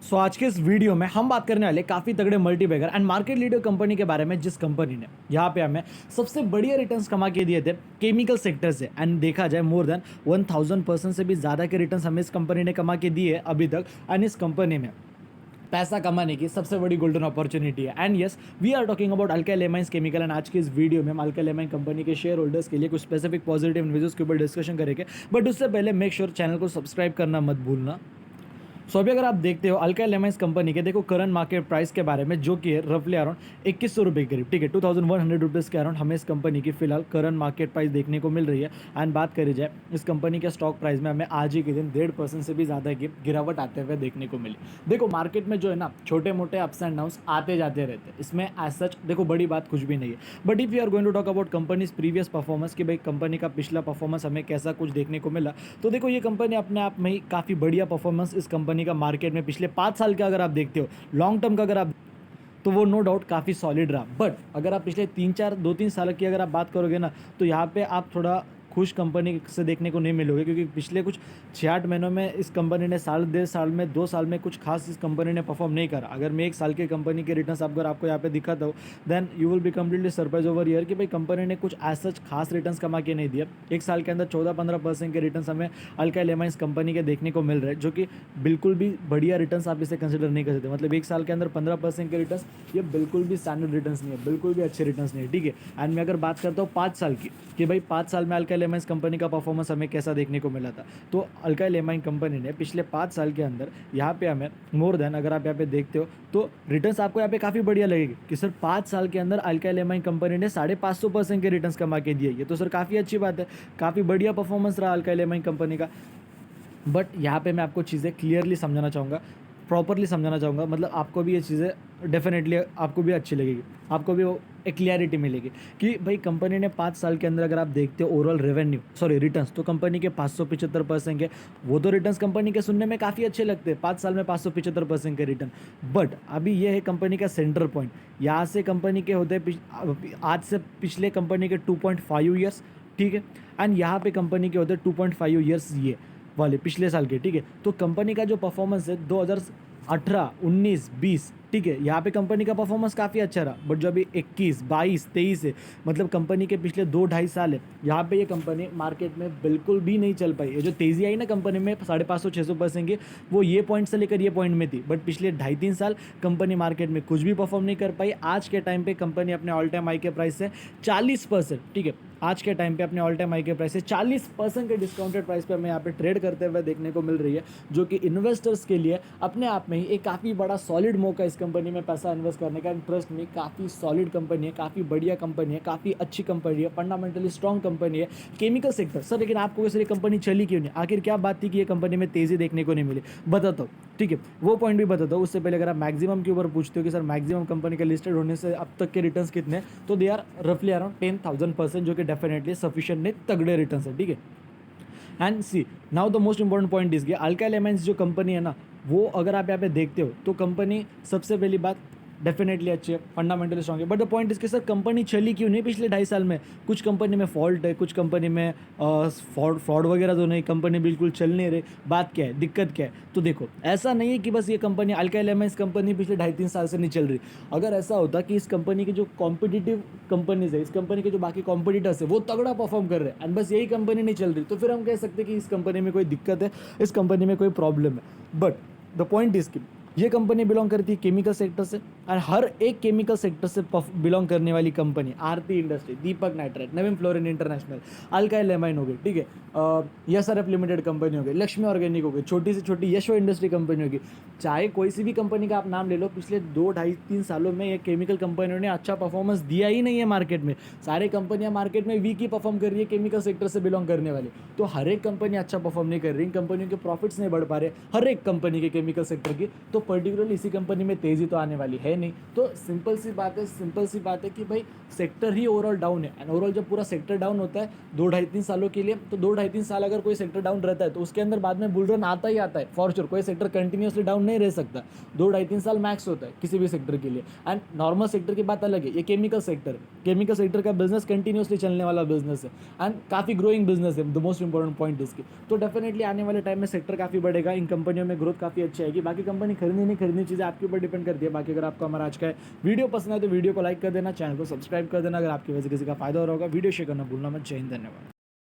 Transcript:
सो आज के इस वीडियो में हम बात करने वाले काफ़ी तगड़े multibagger and market leader company के बारे में, जिस कंपनी ने यहाँ पे हमें सबसे बढ़िया रिटर्न्स कमा के दिए थे केमिकल सेक्टर से। एंड देखा जाए मोर देन 1000% से भी ज़्यादा के रिटर्न्स हमें इस कंपनी ने कमा के दिए अभी तक। एंड इस कंपनी में पैसा कमाने की सबसे बड़ी गोल्डन अपॉर्चुनिटी है। And yes, we are talking about alkyl amines chemical. And आज की इस वीडियो में हम अल्काइल एमाइन कंपनी के शेयर होल्डर्स के लिए कुछ स्पेसिफिक पॉजिटिव न्यूज़ के ऊपर डिस्कशन करेंगे। बट उससे पहले मेक श्योर चैनल को सब्सक्राइब करना मत भूलना। सो अभी अगर आप देखते हो अल्काइल एमाइन्स कंपनी के, देखो करंट मार्केट प्राइस के बारे में, जो कि है रफली अराउंड 2100 रुपये के करीब, ठीक है, 2100 रुपीज़ के अराउंड हमें इस कंपनी की फिलहाल करंट मार्केट प्राइस देखने को मिल रही है। एंड बात करी जाए इस कंपनी के स्टॉक प्राइस में, हमें आज ही के दिन 1.5% से भी ज़्यादा की गिरावट आते हुए देखने को मिली। देखो मार्केट में जो है ना, छोटे मोटे अप्स एंड डाउन्स आते जाते रहते हैं, इसमें एज सच देखो बड़ी बात कुछ भी नहीं है। But if you are going to talk about companies previous performance कि भाई कंपनी का पिछला परफॉर्मेंस हमें कैसा कुछ देखने को मिला, तो देखो ये कंपनी अपने आप में ही काफ़ी बढ़िया परफॉर्मेंस इस कंपनी का मार्केट में पिछले 5 साल का अगर आप देखते हो, लॉन्ग टर्म का अगर आप, तो वो नो डाउट काफ़ी सॉलिड रहा। बट अगर आप पिछले 2-3 साल की अगर आप बात करोगे ना, तो यहाँ पे आप थोड़ा खुश कंपनी से देखने को नहीं मिलोगे, क्योंकि पिछले कुछ 6-8 महीनों में इस कंपनी ने 1.5 साल में 2 साल में कुछ खास इस कंपनी ने परफॉर्म नहीं करा। अगर मैं 1 साल की कंपनी के रिटर्न्स अगर आपको यहाँ पे दिखाता हूँ, then you will be completely surprise over year कि भाई कंपनी ने कुछ एज सच खास रिटर्न्स कमा के नहीं दिया। 1 साल के अंदर 14-15% के रिटर्न्स हमें अल्काइल एमाइन्स कंपनी के देखने को मिल रहे हैं, जो कि बिल्कुल भी बढ़िया रिटर्न्स आप इसे कंसिडर नहीं कर सकते। मतलब 1 साल के अंदर 15% के रिटर्न्स, ये बिल्कुल भी स्टैंडर्ड रिटर्न्स नहीं है, बिल्कुल भी अच्छे रिटर्न्स नहीं है, ठीक है। एंड मैं अगर बात करता हूँ 5 साल की, कि भाई 5 साल में अल्काइल एमाइन्स कंपनी का परफॉर्मेंस हमें कैसा देखने को मिला था, तो अल्काइल एमाइन कंपनी ने पिछले 5 साल के अंदर यहाँ पे हमें मोर देन, अगर आप यहाँ पे देखते हो तो रिटर्न्स आपको यहाँ पे काफ़ी बढ़िया लगेगी कि सर 5 साल के अंदर अल्काइल एमाइन कंपनी ने 550% के रिटर्न्स कमा के दिए। ये तो सर काफ़ी अच्छी बात है, काफ़ी बढ़िया परफॉर्मेंस रहा अल्काइल एमाइन कंपनी का। बट यहाँ पे मैं आपको चीज़ें क्लियरली समझाना चाहूँगा, प्रॉपरली समझाना चाहूँगा, मतलब आपको भी ये चीज़ें डेफिनेटली आपको भी अच्छी लगेगी, आपको भी वो एक क्लियरिटी मिलेगी कि भाई कंपनी ने 5 साल के अंदर अगर आप देखते हो ओवरऑल रिटर्न्स, तो कंपनी के 575% के, वो तो रिटर्न्स कंपनी के सुनने में काफ़ी अच्छे लगते हैं, 5 साल में 575% के रिटर्न। बट अभी ये है कंपनी का सेंटर पॉइंट, यहाँ से कंपनी के होते हैं आज से पिछले कंपनी के 2.5 ईयर्स, ठीक है। एंड यहाँ पे कंपनी के होते हैं 2.5 ईयर्स ये वाले पिछले साल के, ठीक है। तो कंपनी का जो परफॉर्मेंस है 2018, 19, 20, ठीक है, यहाँ पे कंपनी का परफॉर्मेंस काफ़ी अच्छा रहा। बट जो अभी 21, 22, 23 है, मतलब कंपनी के पिछले 2-2.5 साल है, यहाँ पे ये कंपनी मार्केट में बिल्कुल भी नहीं चल पाई। ये जो तेज़ी आई ना कंपनी में 550-600% की, वो ये पॉइंट से लेकर ये पॉइंट में थी। बट पिछले 2.5-3 साल कंपनी मार्केट में कुछ भी परफॉर्म नहीं कर पाई। आज के टाइम पे कंपनी अपने ऑल टाइम हाई के प्राइस से 40%, ठीक है, आज के टाइम पे अपने ऑल टाइम हाई के प्राइस से 40% के डिस्काउंटेड प्राइस पे हमें यहाँ पे ट्रेड करते हुए देखने को मिल रही है, जो कि इन्वेस्टर्स के लिए अपने आप में ही एक काफ़ी बड़ा सॉलिड मौका इस कंपनी में पैसा इन्वेस्ट करने का। इंटरेस्ट में काफ़ी सॉलिड कंपनी है, काफ़ी बढ़िया कंपनी है, काफ़ी अच्छी कंपनी है, फंडामेंटली स्ट्रॉन्ग कंपनी है, केमिकल सेक्टर। सर लेकिन आपको सर ये कंपनी चली क्यों नहीं, आखिर क्या बात थी कि ये कंपनी में तेज़ी देखने को नहीं मिली, बताता हूँ, ठीक है, वो पॉइंट भी बताता हूँ। उससे पहले अगर आप मैक्सिमम के ऊपर पूछते हो कि सर मैक्सिमम कंपनी के लिस्टेड होने से अब तक के रिटर्न्स कितने, तो दे आर रफली अराउंड 10,000%, जो कि डेफिनेटली सफिशिएंट नहीं, तगड़े रिटर्न्स है, ठीक है। And see now the most important point is कि अल्काइल एमाइन्स जो कंपनी है ना, वो अगर आप यहाँ पे देखते हो तो कंपनी सबसे पहली बात डेफिनेटली अच्छी है, फंडामेंटली स्ट्रॉन्ग है। बट द पॉइंट इज कि सर कंपनी चली क्यों नहीं पिछले 2.5 साल में। कुछ कंपनी में फॉल्ट है, कुछ कंपनी में फ्रॉड वगैरह तो नहीं, कंपनी बिल्कुल चल नहीं रही। बात क्या है, दिक्कत क्या है, तो देखो ऐसा नहीं है कि बस ये कंपनी अल्काइल एमाइन्स कंपनी पिछले 2.5-3 साल से नहीं चल रही। अगर ऐसा होता कि इस कंपनी के जो कॉम्पिटिटिव कंपनीज है, इस कंपनी के जो बाकी कॉम्पिटिटर्स है, वो तगड़ा परफॉर्म कर रहे हैं एंड बस यही कंपनी नहीं चल रही, तो फिर हम कह सकते हैं कि इस कंपनी में कोई दिक्कत है, इस कंपनी में कोई प्रॉब्लम है। बट द पॉइंट इज कि ये कंपनी बिलोंग करती है केमिकल सेक्टर से, और हर एक केमिकल सेक्टर से बिलोंग करने वाली कंपनी आरती इंडस्ट्री, दीपक नाइट्राइट, नवीन फ्लोरिन इंटरनेशनल, अल्काइल एमाइन हो गई, ठीक है, एसआरएफ लिमिटेड कंपनी हो गई, लक्ष्मी ऑर्गेनिक हो गई, छोटी से छोटी यशो इंडस्ट्री कंपनी होगी, चाहे कोई सी भी कंपनी का आप नाम ले लो, पिछले 2-2.5-3 सालों में ये केमिकल कंपनियों ने अच्छा परफॉर्मेंस दिया ही नहीं है मार्केट में। सारी कंपनियां मार्केट में वीक ही परफॉर्म कर रही है केमिकल सेक्टर से बिलोंग करने वाली, तो हर एक कंपनी अच्छा परफॉर्म नहीं कर रही, इन कंपनियों के प्रॉफिट्स नहीं बढ़ पा रहे हर एक कंपनी के केमिकल सेक्टर की, तो पर्टिकुलरली इसी कंपनी में तेज़ी तो आने वाली है नहीं, तो सिंपल सी बात है कि भाई सेक्टर ही ओवरऑल डाउन है। एंड ओवरऑल जब पूरा सेक्टर डाउन होता है 2-2.5-3 सालों के लिए, तो 2-2.5-3 साल अगर कोई सेक्टर डाउन रहता है तो उसके अंदर बाद में बुल रन आता ही आता है फॉर श्योर। कोई सेक्टर कंटिन्यूसली डाउन नहीं रह सकता, 2-2.5-3 साल मैक्स होता है किसी भी सेक्टर के लिए। एंड नॉर्मल सेक्टर की बात अलग है, ये केमिकल सेक्टर का बिजनेस कंटिन्यूसली चलने वाला बिजनेस है एंड काफ़ी ग्रोइंग बिजनेस है। द मोस्ट इंपॉर्टेंट पॉइंट इसकी, तो डेफिनेटली आने वाले टाइम में सेक्टर काफ़ी बढ़ेगा, इन कंपनियों में ग्रोथ काफ़ी अच्छी आएगी। बाकी कंपनी खरीदनी नहीं खरीदनी चीज़ें आपके ऊपर डिपेंड करती है। बाकी अगर आपको हमारा आज का वीडियो पसंद है तो वीडियो को लाइक कर देना, चैनल को सब्सक्राइब कर देना। अगर आपकी वजह से किसी का फायदा हो रहा होगा, वीडियो शेयर करना भूलना मत। जय हिंद, धन्यवाद।